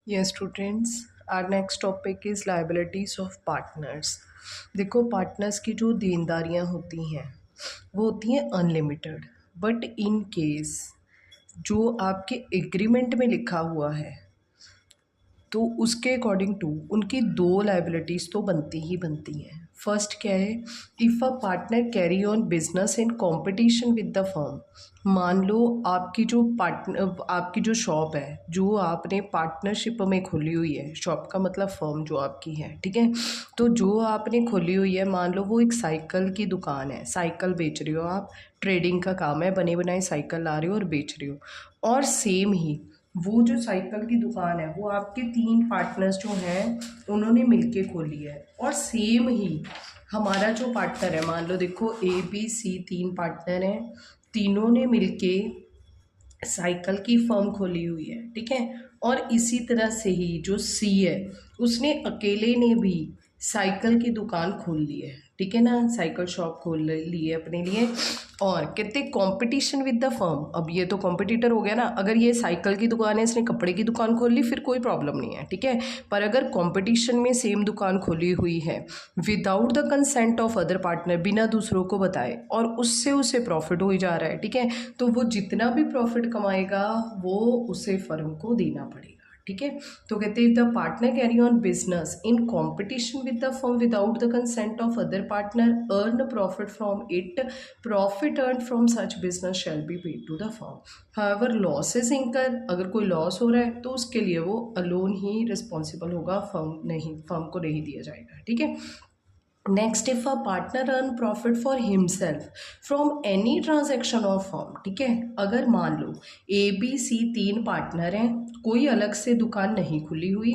Yes, students, our next topic is liabilities of partners. देखो partners की जो देनदारियां होती हैं वो होती हैं अनलिमिटेड, बट इन केस जो आपके एग्रीमेंट में लिखा हुआ है तो उसके अकॉर्डिंग टू उनकी दो लाइबिलिटीज़ तो बनती ही बनती हैं। फर्स्ट क्या है, if a partner carry on business in competition with the firm. मान लो आपकी जो शॉप है जो आपने पार्टनरशिप में खोली हुई है, शॉप का मतलब फर्म जो आपकी है, ठीक है। तो जो आपने खोली हुई है, मान लो वो एक साइकिल की दुकान है, साइकिल बेच रही हो आप, ट्रेडिंग का काम है, बने बनाए साइकिल ला रही हो और बेच रही हो। और सेम ही वो जो साइकिल की दुकान है वो आपके तीन पार्टनर्स जो हैं उन्होंने मिलके खोली है। और सेम ही हमारा जो पार्टनर है, मान लो देखो ABC तीन पार्टनर हैं, तीनों ने मिलके साइकिल की फर्म खोली हुई है, ठीक है। और इसी तरह से ही जो C है उसने अकेले ने भी साइकिल की दुकान खोल ली है, ठीक है ना, साइकिल शॉप खोल ली है अपने लिए। और कहते कंपटीशन विद द फर्म, अब ये तो कॉम्पिटिटर हो गया ना। अगर ये साइकिल की दुकान है, इसने कपड़े की दुकान खोल ली, फिर कोई प्रॉब्लम नहीं है, ठीक है। पर अगर कंपटीशन में सेम दुकान खोली हुई है without the consent of other partner, बिना दूसरों को बताए, और उससे उसे प्रॉफिट हो जा रहा है, ठीक है, तो वो जितना भी प्रॉफिट कमाएगा वो उसे फर्म को देना पड़ेगा, ठीक है। तो कहते हैं the partner carry on business in competition with the firm without the consent of other partner earn profit from it, profit earn from such business shall be paid to the firm. However losses incur, अगर कोई loss हो रहा है तो उसके लिए वो alone he responsible होगा, फर्म को नहीं दिया जाएगा, ठीक है। Next, if a partner earn profit for himself from any transaction of firm, ठीक है। अगर मान लो ABC तीन पार्टनर हैं, कोई अलग से दुकान नहीं खुली हुई,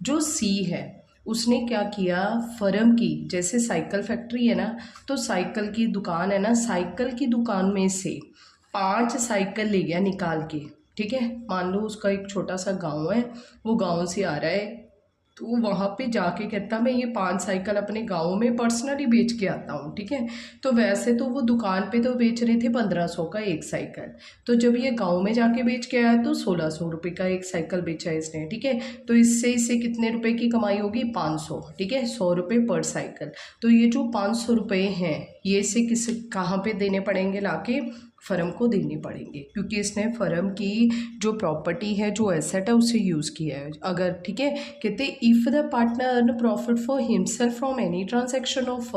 जो C है उसने क्या किया, फर्म की जैसे साइकिल फैक्ट्री है ना, तो साइकिल की दुकान है ना, साइकिल की दुकान में से 5 साइकिल ले गया निकाल के, ठीक है। मान लो उसका एक छोटा सा गांव है, वो गांव से आ रहा है, तो वहाँ पे जाके कहता मैं ये 5 साइकिल अपने गांव में पर्सनली बेच के आता हूँ, ठीक है। तो वैसे तो वो दुकान पे तो बेच रहे थे 1500 का एक साइकिल, तो जब ये गांव में जाके बेच के आया तो 1600 रुपये का एक साइकिल बेचा इसने, ठीक है। तो इससे इसे कितने रुपए की कमाई होगी, 500, ठीक है, 100 रुपये पर साइकिल। तो ये जो 500 रुपये हैं ये से किस कहाँ पे देने पड़ेंगे, लाके फर्म को देने पड़ेंगे, क्योंकि इसने फर्म की जो प्रॉपर्टी है, जो एसेट है, उसे यूज़ किया है। अगर, ठीक है, कहते if the partner earn profit for himself from any transaction of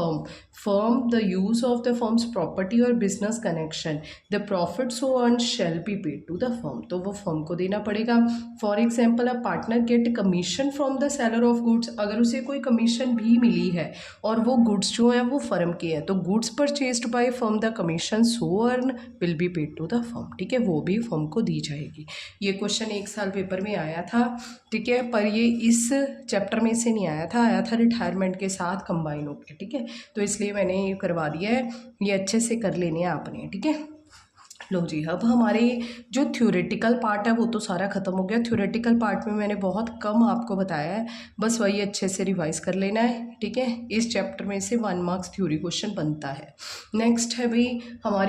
firm the use of the firm's property और business connection, the profit so earn shall be paid to the firm, तो वो firm को देना पड़ेगा। For example, a partner get commission from the seller of goods, अगर उसे कोई commission भी मिली है और वो गुड्स जो हैं वो फर्म के हैं, तो goods purchased by firm the commission so earn will be paid to the firm, ठीक है, वो भी फर्म को दी जाएगी। ये क्वेश्चन एक साल पेपर में आया था, ठीक है, पर ये इस चैप्टर में से नहीं आया था, आया था रिटायरमेंट के साथ कंबाइन होकर, ठीक है। तो इसलिए मैंने ये करवा दिया है, ये अच्छे से कर लेने हैं आपने, ठीक है। लो जी, अब हमारे जो थ्योरेटिकल पार्ट है वो तो सारा ख़त्म हो गया। थ्योरेटिकल पार्ट में मैंने बहुत कम आपको बताया है, बस वही अच्छे से रिवाइज कर लेना है, ठीक है। इस चैप्टर में से 1 मार्क्स थ्योरी क्वेश्चन बनता है। नेक्स्ट है भाई हमारी